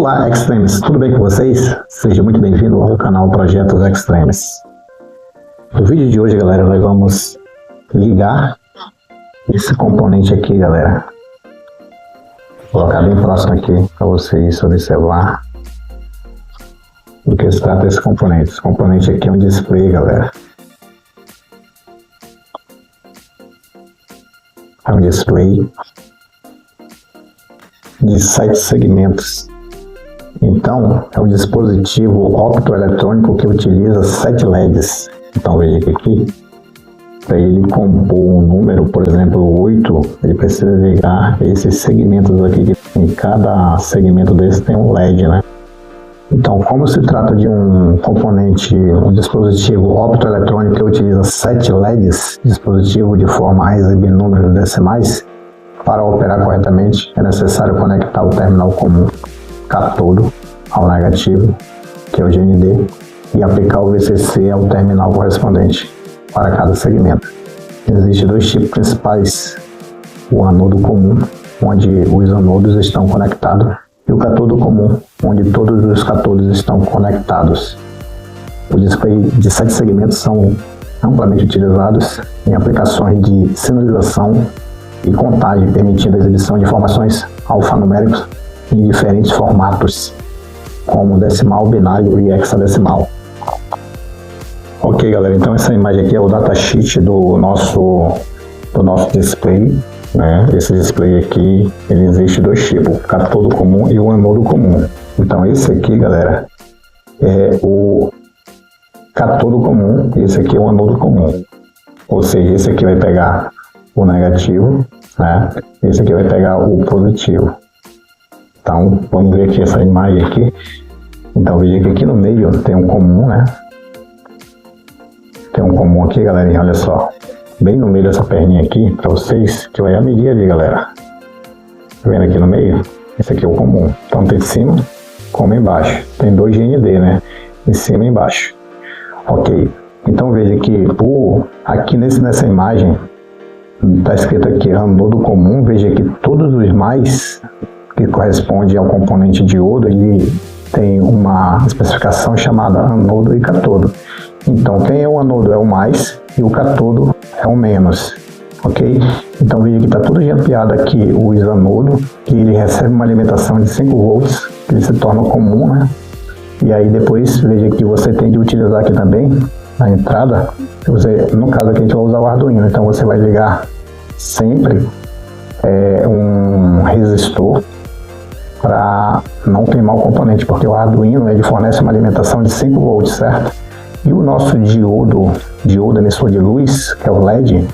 Olá, Extremes, tudo bem com vocês? Seja muito bem-vindo ao canal Projetos Extremes. No vídeo de hoje, galera, nós vamos ligar esse componente aqui, galera. Vou colocar bem próximo aqui para vocês observar do que se trata esse componente. Esse componente aqui é um display, galera. É um display de 7 segmentos. Então, é um dispositivo optoeletrônico que utiliza 7 LEDs. Então, veja que aqui, para ele compor um número, por exemplo, 8, ele precisa ligar esses segmentos aqui. Em cada segmento desse tem um LED, né? Então, como se trata de um componente, um dispositivo optoeletrônico que utiliza 7 LEDs, dispositivo de forma a exibir números decimais, para operar corretamente é necessário conectar o terminal comum catodo ao negativo, que é o GND, e aplicar o VCC ao terminal correspondente para cada segmento. Existem 2 tipos principais: o anodo comum, onde os anodos estão conectados, e o catodo comum, onde todos os catodos estão conectados. O display de 7 segmentos são amplamente utilizados em aplicações de sinalização e contagem, permitindo a exibição de informações alfanuméricas em diferentes formatos, como decimal, binário e hexadecimal. Ok, galera, então essa imagem aqui é o datasheet do nosso display, né? Esse display aqui, ele existe 2 tipos, o catodo comum e o anodo comum. Então esse aqui, galera, é o catodo comum, esse aqui é o anodo comum. Ou seja, esse aqui vai pegar o negativo, né? Esse aqui vai pegar o positivo. Então, vamos ver aqui essa imagem aqui. Então, veja que aqui no meio tem um comum, né? Tem um comum aqui, galerinha, olha só. Bem no meio dessa perninha aqui, para vocês, que vai a medir ali, galera. Tá vendo aqui no meio? Esse aqui é o comum. Então, tem em cima, como embaixo. Tem 2 GND, né? Em cima e embaixo. Ok. Então, veja que aqui nessa imagem, está escrito aqui anodo comum. Veja que todos os mais que corresponde ao componente diodo, ele tem uma especificação chamada anodo e catodo. Então, quem é o anodo é o mais e o catodo é o menos, ok? Então, veja que está tudo jampeado aqui o anodo, que ele recebe uma alimentação de 5 volts, que ele se torna comum, né? E aí depois, veja que você tem de utilizar aqui também, na entrada, no caso aqui a gente vai usar o Arduino, então você vai ligar sempre um resistor para não queimar o componente, porque o Arduino ele fornece uma alimentação de 5 volts, certo? E o nosso diodo emissor de luz, que é o LED,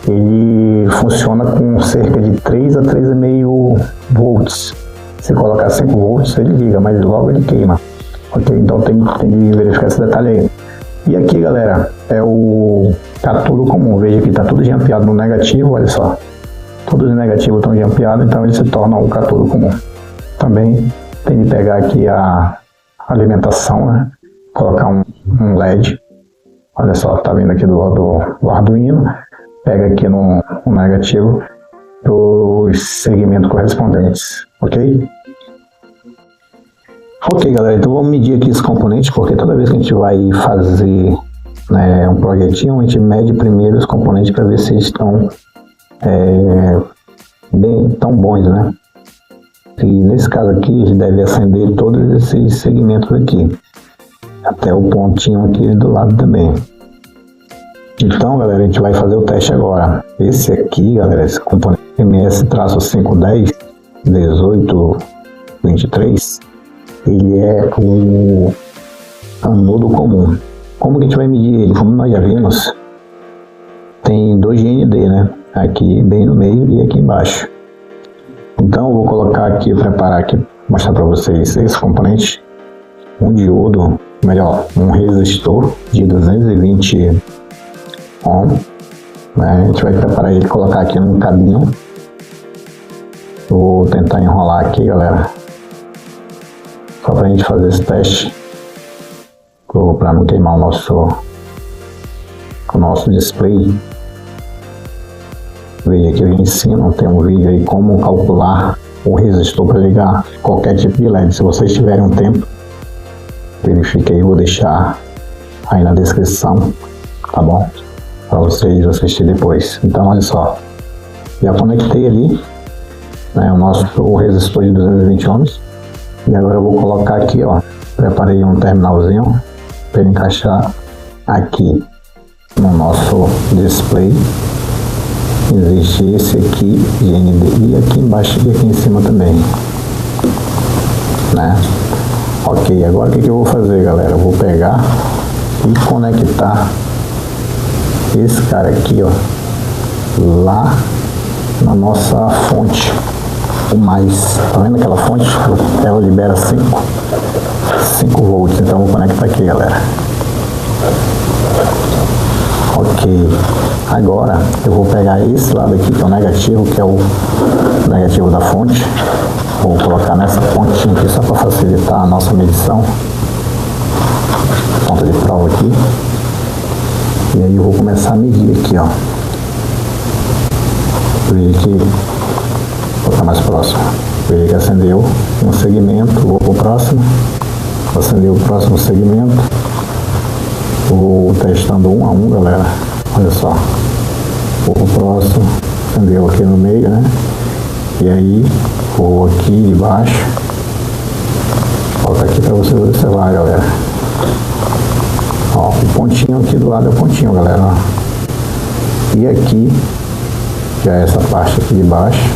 ele funciona com cerca de 3 a 3,5 volts. Se colocar 5 volts, ele liga, mas logo ele queima. Ok? Então tem que verificar esse detalhe aí. E aqui, galera, é o catodo comum. Veja que está tudo jampeado no negativo, olha só. Todos os negativos estão jampeados, então ele se torna o catodo comum. Também tem de pegar aqui a alimentação, né? Colocar um LED. Olha só, tá vendo aqui do Arduino. Pega aqui no negativo os segmentos correspondentes, ok? Ok, galera, então vamos medir aqui esse componente, porque toda vez que a gente vai fazer um projetinho, a gente mede primeiro os componentes para ver se eles estão tão bons, né? E nesse caso aqui, a gente deve acender todos esses segmentos aqui, até o pontinho aqui do lado também. Então, galera, a gente vai fazer o teste agora. Esse aqui, galera, esse componente MS-510 1823, ele é o anodo comum. Como que a gente vai medir ele? Como nós já vimos, tem 2 GND, né? Aqui bem no meio e aqui embaixo. Então eu vou colocar aqui, preparar aqui, mostrar para vocês esse componente. Um diodo, melhor, um resistor de 220 ohm, né? A gente vai preparar ele e colocar aqui num cabinho. Vou tentar enrolar aqui, galera, só para a gente fazer esse teste, para não queimar o nosso display. Veja que eu ensino, tem um vídeo aí como calcular o resistor para ligar qualquer tipo de LED. Se vocês tiverem um tempo, verifique aí, vou deixar aí na descrição, tá bom? Para vocês assistirem depois. Então olha só, já conectei ali, né, o resistor de 220 ohms, e agora eu vou colocar aqui, ó, preparei um terminalzinho para ele encaixar aqui no nosso display. Existe esse aqui, GND, e aqui embaixo e aqui em cima também, né? Ok, agora o que eu vou fazer, galera? Eu vou pegar e conectar esse cara aqui, ó, lá na nossa fonte, o mais, tá vendo aquela fonte? Ela libera 5 volts, então eu vou conectar aqui, galera. Ok, agora eu vou pegar esse lado aqui que é o negativo, que é o negativo da fonte, vou colocar nessa pontinha aqui só para facilitar a nossa medição, ponta de prova aqui, e aí eu vou começar a medir aqui, ó. Veja que, vou botar mais próximo, veja que acendeu um segmento, vou pro próximo, acendeu o próximo segmento. Vou testando um a um, galera. Olha só. Vou pro próximo. Acendeu aqui no meio, né? E aí, vou aqui embaixo. Coloca aqui para vocês observar, galera. Ó, o pontinho aqui do lado é o pontinho, galera. Ó. E aqui, já é essa parte aqui de baixo.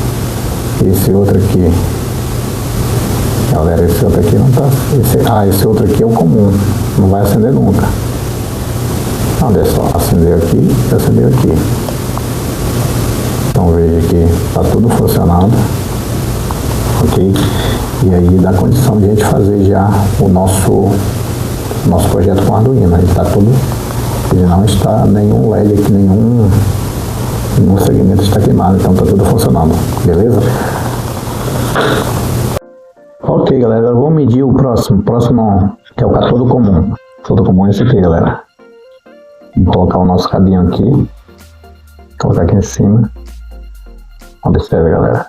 Esse outro aqui. Galera, esse outro aqui não tá... esse outro aqui é o comum. Não vai acender nunca. Olha só, acendeu aqui e acendeu aqui. Então veja que está tudo funcionando, ok? E aí dá condição de a gente fazer já o nosso projeto com Arduino. Ele está tudo, ele não está nenhum LED aqui, nenhum segmento está queimado, então está tudo funcionando, beleza? Ok, galera, eu vou medir o próximo que é o catodo comum. Catodo comum é esse aqui, galera. Vou colocar o nosso cabinho aqui, colocar aqui em cima. Observe, galera,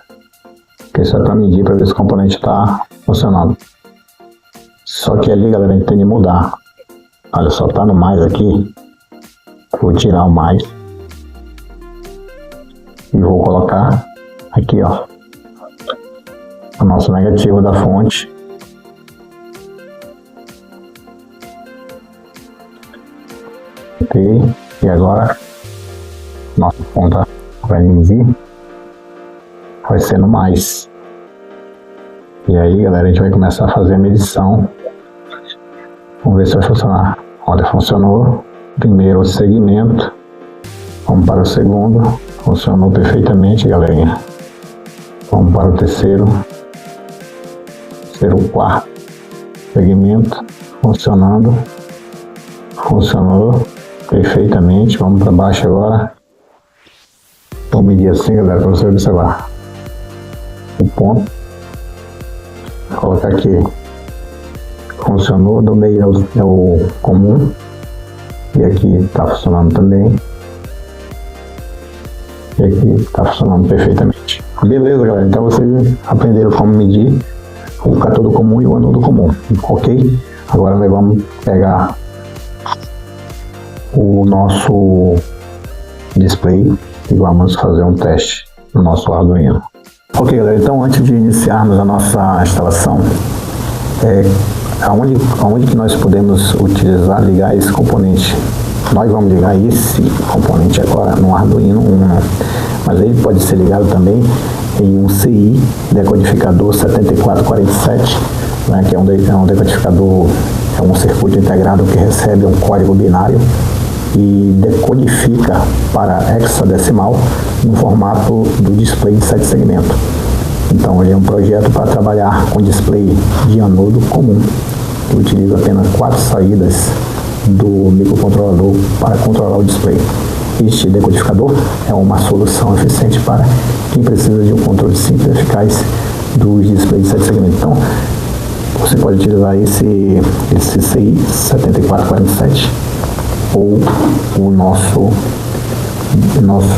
que isso é para medir, para ver se o componente está funcionando. Só que ali, galera, a gente tem que mudar. Olha só, tá no mais aqui. Vou tirar o mais e vou colocar aqui, ó, o nosso negativo da fonte. E agora nossa ponta vai medir, vai ser no mais. E aí, galera, a gente vai começar a fazer a medição. Vamos ver se vai funcionar. Olha, funcionou primeiro o segmento, vamos para o segundo, funcionou perfeitamente, galerinha. Vamos para o terceiro, o quarto segmento, funcionou perfeitamente. Vamos para baixo agora. Vou medir assim, galera, para você observar o ponto. Vou colocar aqui. Funcionou, do meio é o comum. E aqui está funcionando também. E aqui está funcionando perfeitamente. Beleza, galera? Então vocês aprenderam como medir o catodo comum e o anodo comum, ok? Agora nós vamos pegar o nosso display e vamos fazer um teste no nosso Arduino. Ok, galera, então antes de iniciarmos a nossa instalação, aonde que nós podemos utilizar, ligar esse componente? Nós vamos ligar esse componente agora no Arduino Uno, mas ele pode ser ligado também em um CI decodificador 7447, né, que é um decodificador, é um circuito integrado que recebe um código binário e decodifica para hexadecimal no formato do display de 7 segmentos. Então ele é um projeto para trabalhar com display de anodo comum, que utiliza apenas 4 saídas do microcontrolador para controlar o display. Este decodificador é uma solução eficiente para quem precisa de um controle simples e eficaz dos displays de 7 segmentos. Então, você pode utilizar esse CI 7447 ou o nosso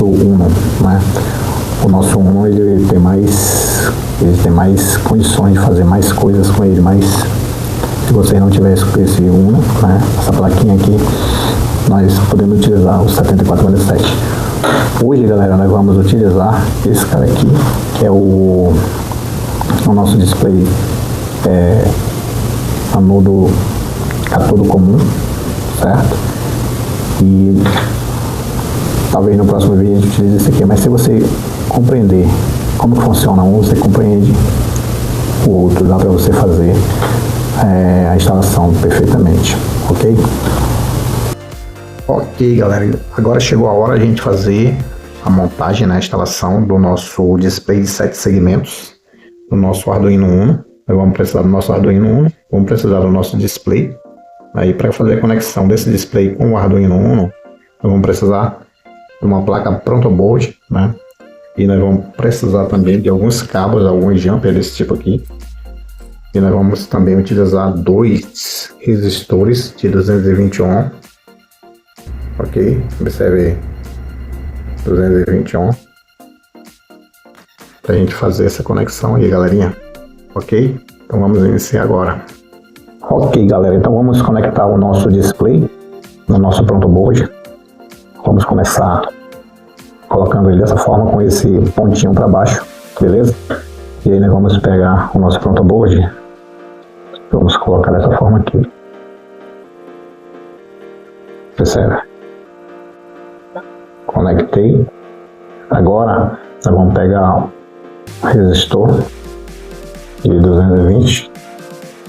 Uno, né? O nosso Uno ele tem mais eles têm mais condições de fazer mais coisas com ele, mas se você não tivesse com esse Uno, né, essa plaquinha aqui, nós podemos utilizar o 7447. Hoje, galera, nós vamos utilizar esse cara aqui, que é o nosso display anodo catodo comum, certo? E talvez no próximo vídeo a gente utilize esse aqui, mas se você compreender como que funciona um, você compreende o outro, dá para você fazer a instalação perfeitamente, ok? Ok, galera, agora chegou a hora de a gente fazer a montagem, a instalação do nosso display de 7 segmentos do nosso Arduino Uno. Nós vamos precisar do nosso Arduino Uno, vamos precisar do nosso display. Aí, para fazer a conexão desse display com o Arduino Uno, nós vamos precisar de uma placa Prontoboard, né? E nós vamos precisar também de alguns cabos, alguns jumper desse tipo aqui. E nós vamos também utilizar 2 resistores de 220 ohm. Ok? Observe aí. 220 ohm. Pra gente fazer essa conexão aí, galerinha. Ok? Então vamos iniciar agora. Ok, galera. Então vamos conectar o nosso display no nosso Prontoboard. Vamos começar colocando ele dessa forma, com esse pontinho para baixo, beleza? E aí nós vamos pegar o nosso Prontoboard. Vamos colocar dessa forma aqui. Percebe? Conectei. Agora nós vamos pegar o resistor de 220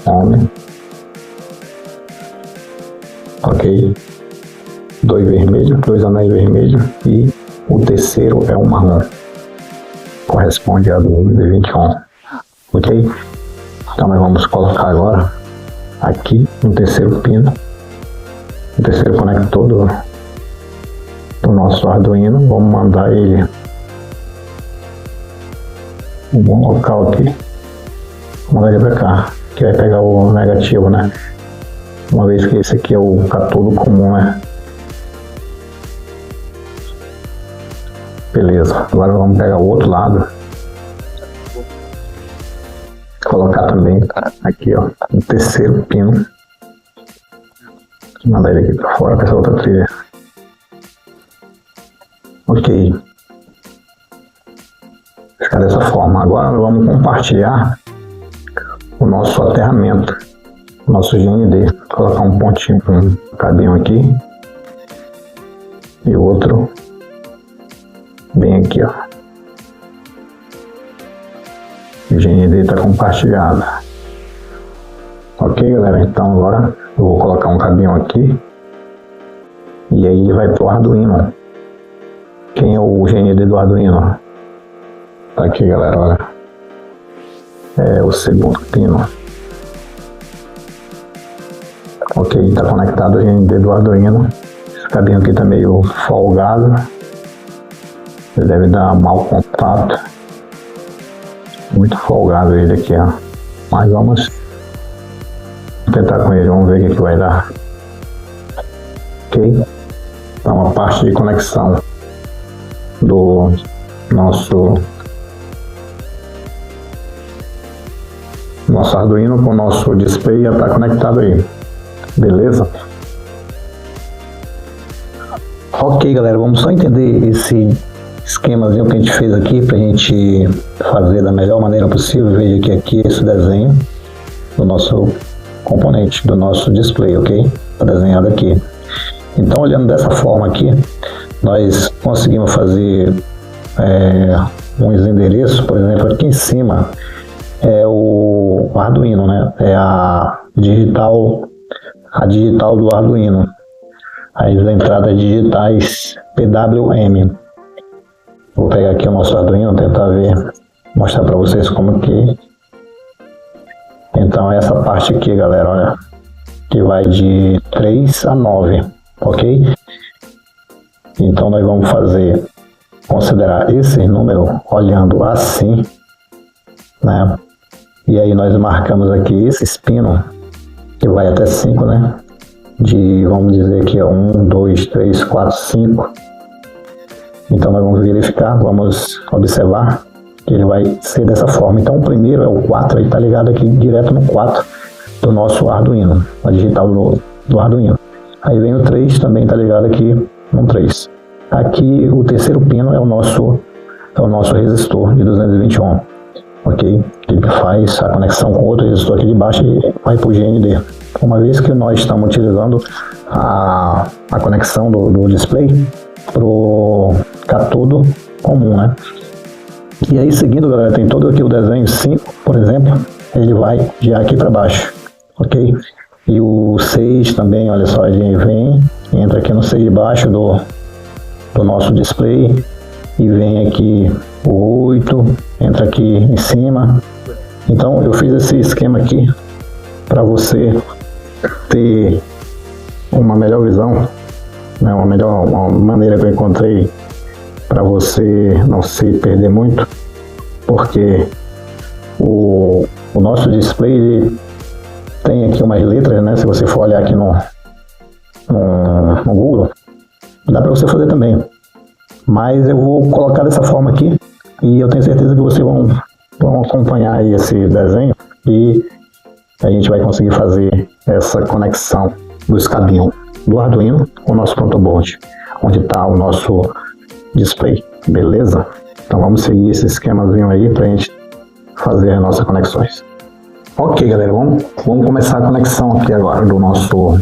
ohm. Ok. 2 vermelhos, 2 anéis vermelhos e o terceiro é o marrom. Corresponde a 220 ohm. Ok? Então nós vamos colocar agora aqui um terceiro pino, o terceiro conector do nosso Arduino. Vamos mandar ele em um local aqui. Vamos mandar ele para cá, que vai pegar o negativo, né? Uma vez que esse aqui é o catodo comum, né? Beleza, agora vamos pegar o outro lado. Colocar também aqui, ó, o terceiro pino. Mandar ele aqui para fora com essa outra trilha. Ok. Ficar dessa forma. Agora vamos compartilhar o nosso aterramento, o nosso GND. Colocar um pontinho com um cabinho aqui e o outro bem aqui, ó. O GND está compartilhado. Ok, galera? Então agora eu vou colocar um cabinho aqui e aí vai pro Arduino. Quem é o GND do Arduino? Tá aqui, galera, olha. É o segundo pino. Ok, está conectado o GND do Arduino. Esse cabinho aqui tá meio folgado. Ele deve dar mau contato. Muito folgado ele aqui, ó. Mas vamos tentar com ele, vamos ver o que vai dar. Ok? Então a parte de conexão do nosso Arduino com o nosso display já está conectado aí. Beleza? Ok, galera, vamos só entender esse esquemazinho que a gente fez aqui para a gente fazer da melhor maneira possível. Veja que aqui esse desenho do nosso componente, do nosso display, ok? Está desenhado aqui. Então, olhando dessa forma aqui, nós conseguimos fazer uns endereços. Por exemplo, aqui em cima é o Arduino, né? É a digital do Arduino. As entradas digitais PWM. Vou pegar aqui o nosso Arduino, tentar mostrar para vocês como que. Então essa parte aqui, galera, olha, que vai de 3 a 9, ok? Então nós vamos considerar esse número olhando assim, né? E aí nós marcamos aqui esse pino, que vai até 5, né? Vamos dizer que é 1, 2, 3, 4, 5. Então nós vamos verificar, vamos observar que ele vai ser dessa forma. Então o primeiro é o 4, ele está ligado aqui direto no 4 do nosso Arduino, a digital do Arduino. Aí vem o 3, também está ligado aqui no 3. Aqui o terceiro pino é o nosso resistor de 220 ohm, ok? Ele faz a conexão com outro resistor aqui de baixo e vai para o GND. Uma vez que nós estamos utilizando a conexão do display para o catodo comum, né? E aí seguindo, galera, tem todo aqui o desenho 5, por exemplo, ele vai de aqui para baixo, ok? E o 6 também, olha só, ele vem, entra aqui no 6 de baixo do nosso display e vem aqui o 8, entra aqui em cima. Então eu fiz esse esquema aqui para você ter uma melhor visão, né? Uma maneira que eu encontrei para você não se perder muito, porque o nosso display ele tem aqui umas letras, né? Se você for olhar aqui no Google, dá para você fazer também, mas eu vou colocar dessa forma aqui e eu tenho certeza que vocês vão acompanhar aí esse desenho e a gente vai conseguir fazer essa conexão dos cabinhos do Arduino com o nosso protoboard, onde está o nosso display, beleza? Então vamos seguir esse esquemazinho aí para a gente fazer as nossas conexões. Ok, galera, vamos começar a conexão aqui agora do nosso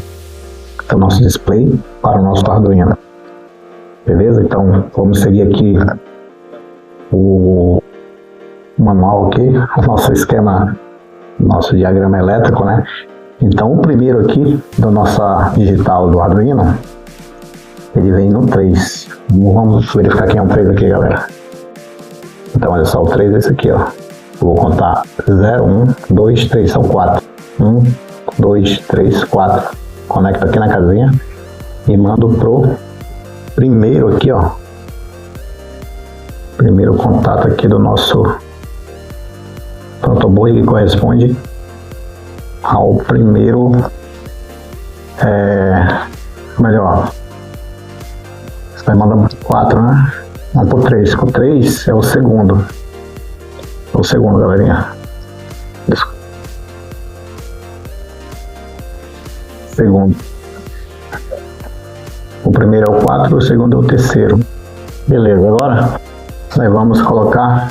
display para o nosso Arduino, beleza? Então vamos seguir aqui o manual aqui, o nosso esquema, nosso diagrama elétrico, né? Então o primeiro aqui da nossa digital do Arduino, ele vem no 3. Vamos verificar quem é o 3 aqui, galera. Então olha só, o 3 é esse aqui, ó. Eu vou contar 0, 1, 2, 3, são 4. 1, 2, 3, 4. Conecta aqui na casinha e mando pro primeiro aqui, ó. Primeiro contato aqui do nosso protoboard, que corresponde ao primeiro, melhor, você vai mandar pro 4, né? Vamos pro 3. O 3 é o segundo. O segundo, galerinha. Segundo. O primeiro é o 4, o segundo é o terceiro. Beleza, agora nós vamos colocar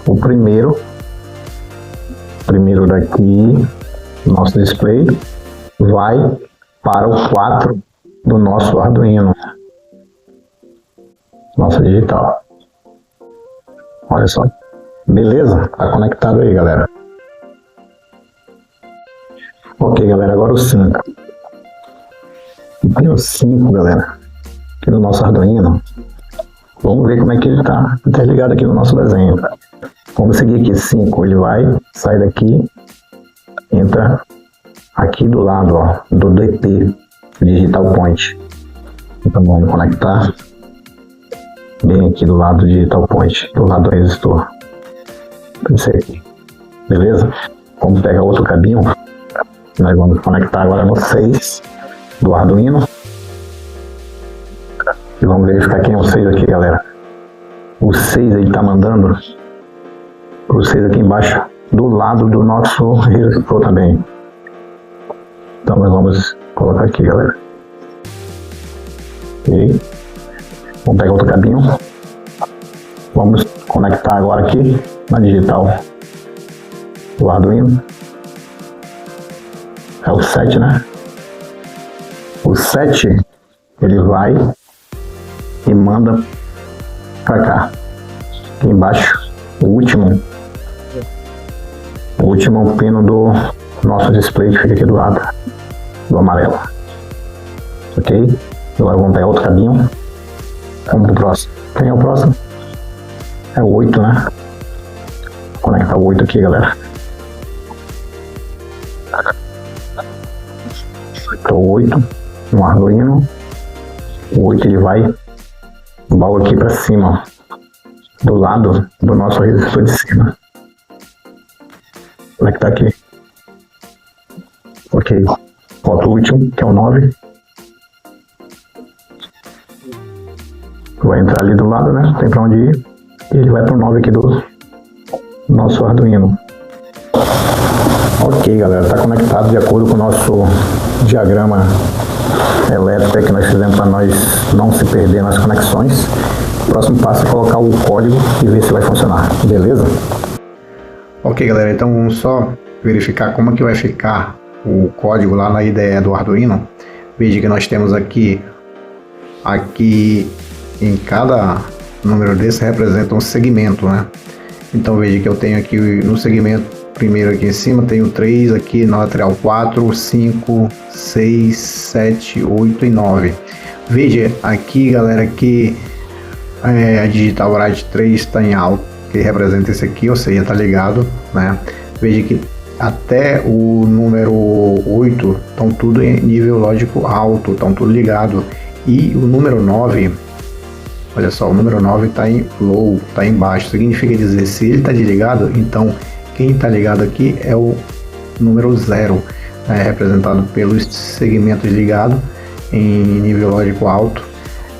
o primeiro daqui, nosso display, vai para o 4 do nosso Arduino, nossa digital. Olha só. Beleza? Tá conectado aí, galera. Ok, galera, agora o 5. Tem o 5, galera, aqui no nosso Arduino. Vamos ver como é que ele tá interligado aqui no nosso desenho. Vamos seguir aqui 5, ele vai sair daqui, entra aqui do lado, ó, do DP, Digital Point. Então vamos conectar bem aqui do lado do Digital Point, do lado do resistor. Esse aqui, beleza? Vamos pegar outro cabinho, nós vamos conectar agora no 6 do Arduino. E vamos verificar quem é o 6 aqui, galera. O 6 ele tá mandando o 6 aqui embaixo, do lado do nosso resistor também. Então nós vamos colocar aqui, galera. Ok. Vamos pegar outro cabinho. Vamos conectar agora aqui na digital do Arduino. É o 7, né? O 7 ele vai e manda pra cá. Aqui embaixo, o último pino do nosso display que fica aqui do lado, do amarelo. Ok? Agora vamos pegar outro cabinho. Vamos pro próximo. Quem é o próximo? É o 8, né? Vou conectar o 8 aqui, galera. Então o 8 no Arduino. O 8 ele vai logo aqui para cima, do lado do nosso resistor de cima. Como é que tá aqui? Ok. Falta o último, que é o 9. Vai entrar ali do lado, né? Tem para onde ir. ele vai para o 9 aqui do nosso Arduino. Ok, galera, está conectado de acordo com o nosso diagrama elétrico que nós fizemos para nós não se perder nas conexões. O próximo passo é colocar o código e ver se vai funcionar, beleza? Ok, galera, então vamos só verificar como é que vai ficar o código lá na IDE do Arduino. Veja que nós temos aqui em cada número desse representa um segmento, né? Então veja que eu tenho aqui no segmento primeiro aqui em cima, tenho 3, aqui na lateral 4, 5, 6, 7, 8 e 9. Veja aqui, galera, que a digital write 3 está em alto, que representa esse aqui, ou seja, está ligado, né? Veja que até o número 8 estão tudo em nível lógico alto, estão tudo ligado. E o número 9, olha só, o número 9 está em low, está em baixo. Significa dizer, se ele está desligado, então quem está ligado aqui é o número 0, representado pelos segmentos ligados em nível lógico alto,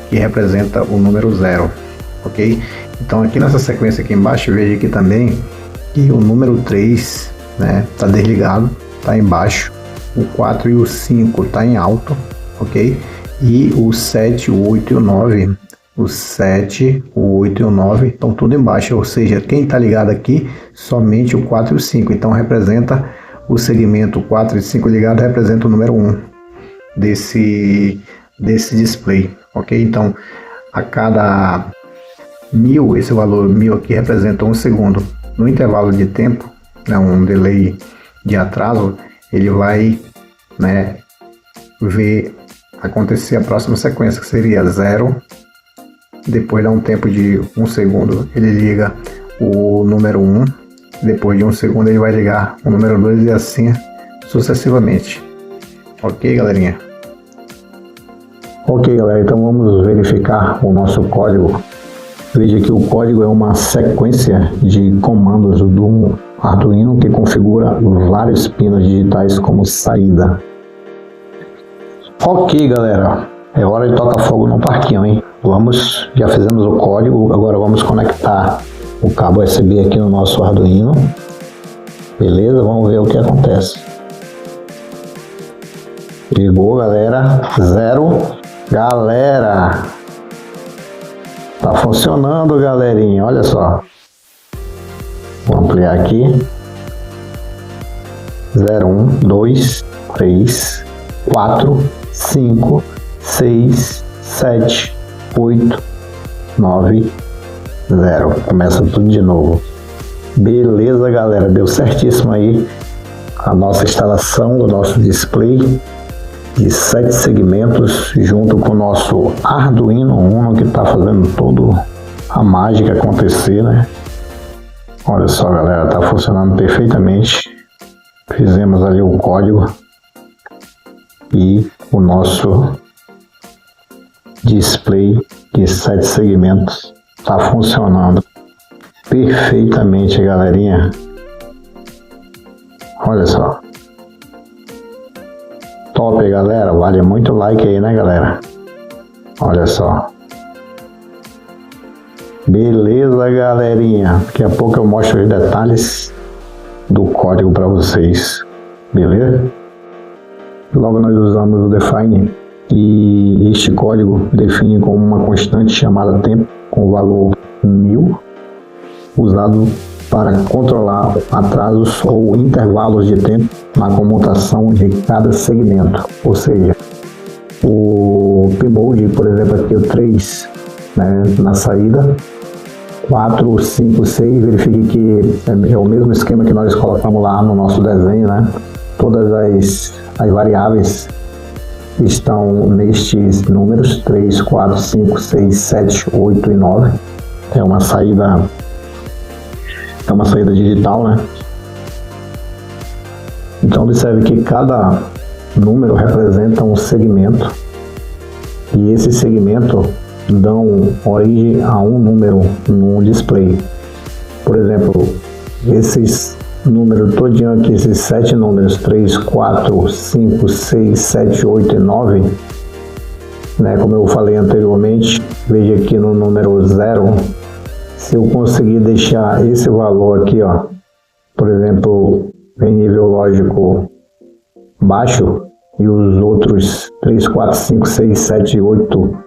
que representa o número 0, ok? Então aqui nessa sequência aqui embaixo, veja aqui também que o número 3 está desligado, está embaixo, o 4 e o 5 está em alto, ok? E o 7, o 8 e o 9, o 7, o 8 e o 9 estão tudo embaixo, ou seja, quem está ligado aqui, somente o 4 e o 5, então representa o segmento 4 e 5 ligado, representa o número 1 desse display, ok? Então, a cada 1000, esse valor 1000 aqui representa 1 segundo. No intervalo de tempo, um delay de atraso, ele vai ver acontecer a próxima sequência, que seria 0. Depois dá um tempo de 1 segundo, ele liga o número 1. Depois de 1 segundo, ele vai ligar o número 2 e assim sucessivamente. Ok, galerinha? Ok, galera, então vamos verificar o nosso código. Veja que o código é uma sequência de comandos do Arduino que configura vários pinos digitais como saída. Ok, galera, é hora de tocar fogo no parquinho, hein? Já fizemos o código, agora vamos conectar o cabo USB aqui no nosso Arduino. Beleza? Vamos ver o que acontece. Ligou, galera. 0. Galera, tá funcionando, galerinha. Olha só. Vou ampliar aqui. 0, 1, 2, 3, 4, 5, 6, 7, 8, 9, 0. Começa tudo de novo. Beleza, galera. Deu certíssimo aí a nossa instalação do nosso display de 7 segmentos junto com o nosso Arduino Uno, que está fazendo toda a mágica acontecer, né? Olha só, galera, está funcionando perfeitamente. Fizemos ali o código e o nosso display de 7 segmentos está funcionando perfeitamente, galerinha. Olha só. Top, galera. Vale muito like aí, né, galera? Olha só. Beleza, galerinha. Daqui a pouco eu mostro os detalhes do código para vocês. Beleza? Logo nós usamos o define e este código define como uma constante chamada tempo com o valor 1000, usado para controlar atrasos ou intervalos de tempo na comutação de cada segmento. Ou seja, o P-Mode, por exemplo, aqui o 3, na saída, 4, 5, 6, verifique que é o mesmo esquema que nós colocamos lá no nosso desenho, né? Todas as variáveis estão nestes números 3, 4, 5, 6, 7, 8 e 9. É uma saída digital, né? Então observe que cada número representa um segmento e esse segmento dão origem a um número no display. Por exemplo, esses números todinho aqui, esses 7 números, 3, 4, 5, 6, 7, 8 e 9, como eu falei anteriormente, veja aqui no número 0, Se eu conseguir deixar esse valor aqui, ó, por exemplo, em nível lógico baixo, e os outros 3, 4, 5, 6, 7, 8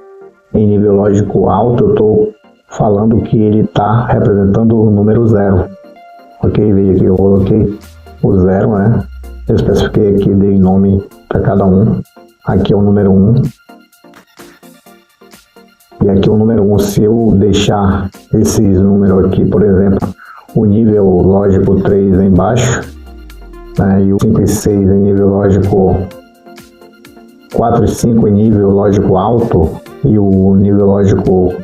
em nível lógico alto, eu estou falando que ele está representando o número 0. Ok? Veja aqui, eu coloquei o 0, né? Eu especifiquei aqui, dei nome para cada um. Aqui é o número 1. E aqui é o número 1. Se eu deixar esses números aqui, por exemplo, o nível lógico 3 embaixo, né? E o 5 e 6 em nível lógico 4 e 5 em nível lógico alto, e o nível lógico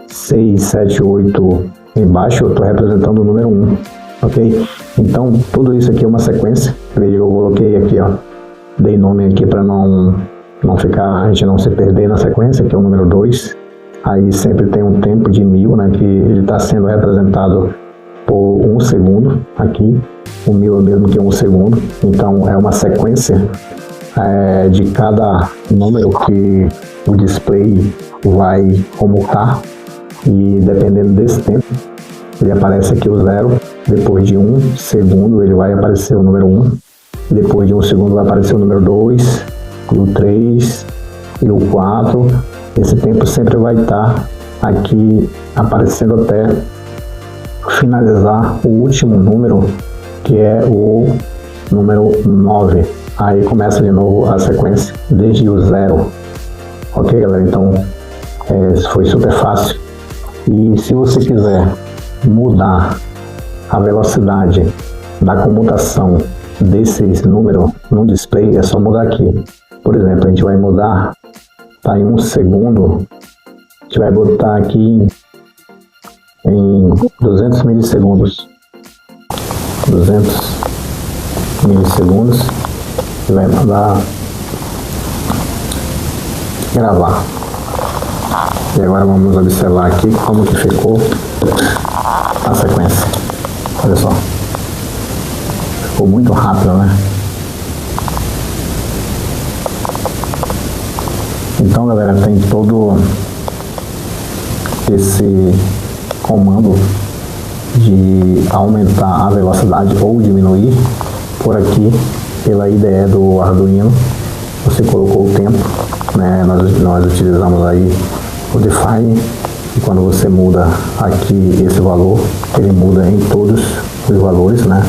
6, 7, 8 embaixo, eu estou representando o número 1, ok? Então, tudo isso aqui é uma sequência. Veja, eu coloquei aqui, ó, dei nome aqui para não ficar, a gente não se perder na sequência, que é o número 2. Aí sempre tem um tempo de 1000, né, que ele está sendo representado por 1 segundo aqui. O 1000 é mesmo que 1 segundo. Então, é uma sequência de cada número que o display vai comutar, e dependendo desse tempo, ele aparece aqui o 0, depois de 1 segundo ele vai aparecer o número 1, depois de 1 segundo vai aparecer o número 2, o 3 e o 4, esse tempo sempre vai estar aqui aparecendo até finalizar o último número, que é o número 9. Aí começa de novo a sequência desde o 0. Ok, galera? Então foi super fácil. E se você quiser mudar a velocidade da comutação desses números no display, é só mudar aqui. Por exemplo, a gente vai mudar, tá em 1 segundo, a gente vai botar aqui em 200 milissegundos. 200 milissegundos. Você vai mandar gravar. E agora vamos observar aqui como que ficou a sequência. Olha só. Ficou muito rápido, né? Então, galera, tem todo esse comando de aumentar a velocidade ou diminuir por aqui pela IDE do Arduino. Você colocou o tempo, né? Nós utilizamos aí o define, e quando você muda aqui esse valor, ele muda em todos os valores, né?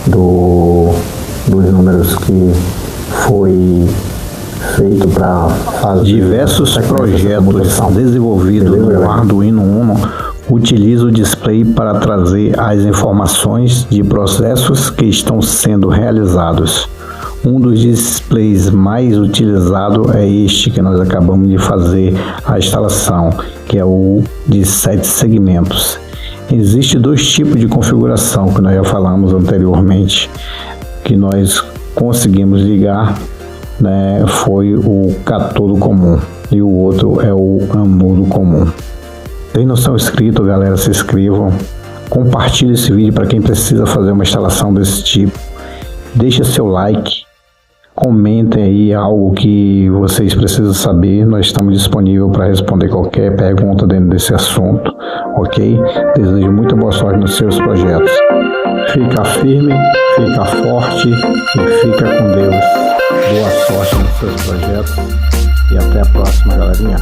Dos números que foi feito para fazer diversos projetos desenvolvidos no Arduino Uno utilizam o display para trazer as informações de processos que estão sendo realizados. Um dos displays mais utilizados é este que nós acabamos de fazer a instalação, que é o de 7 segmentos. Existem 2 tipos de configuração que nós já falamos anteriormente, que nós conseguimos ligar, né, foi o catodo comum e o outro é o amudo comum. Se não são inscritos, galera, se inscrevam, compartilhe esse vídeo para quem precisa fazer uma instalação desse tipo, deixa seu like, comentem aí algo que vocês precisam saber, nós estamos disponíveis para responder qualquer pergunta dentro desse assunto, ok? Desejo muita boa sorte nos seus projetos. Fica firme, fica forte e fica com Deus. Boa sorte nos seus projetos e até a próxima, galerinha.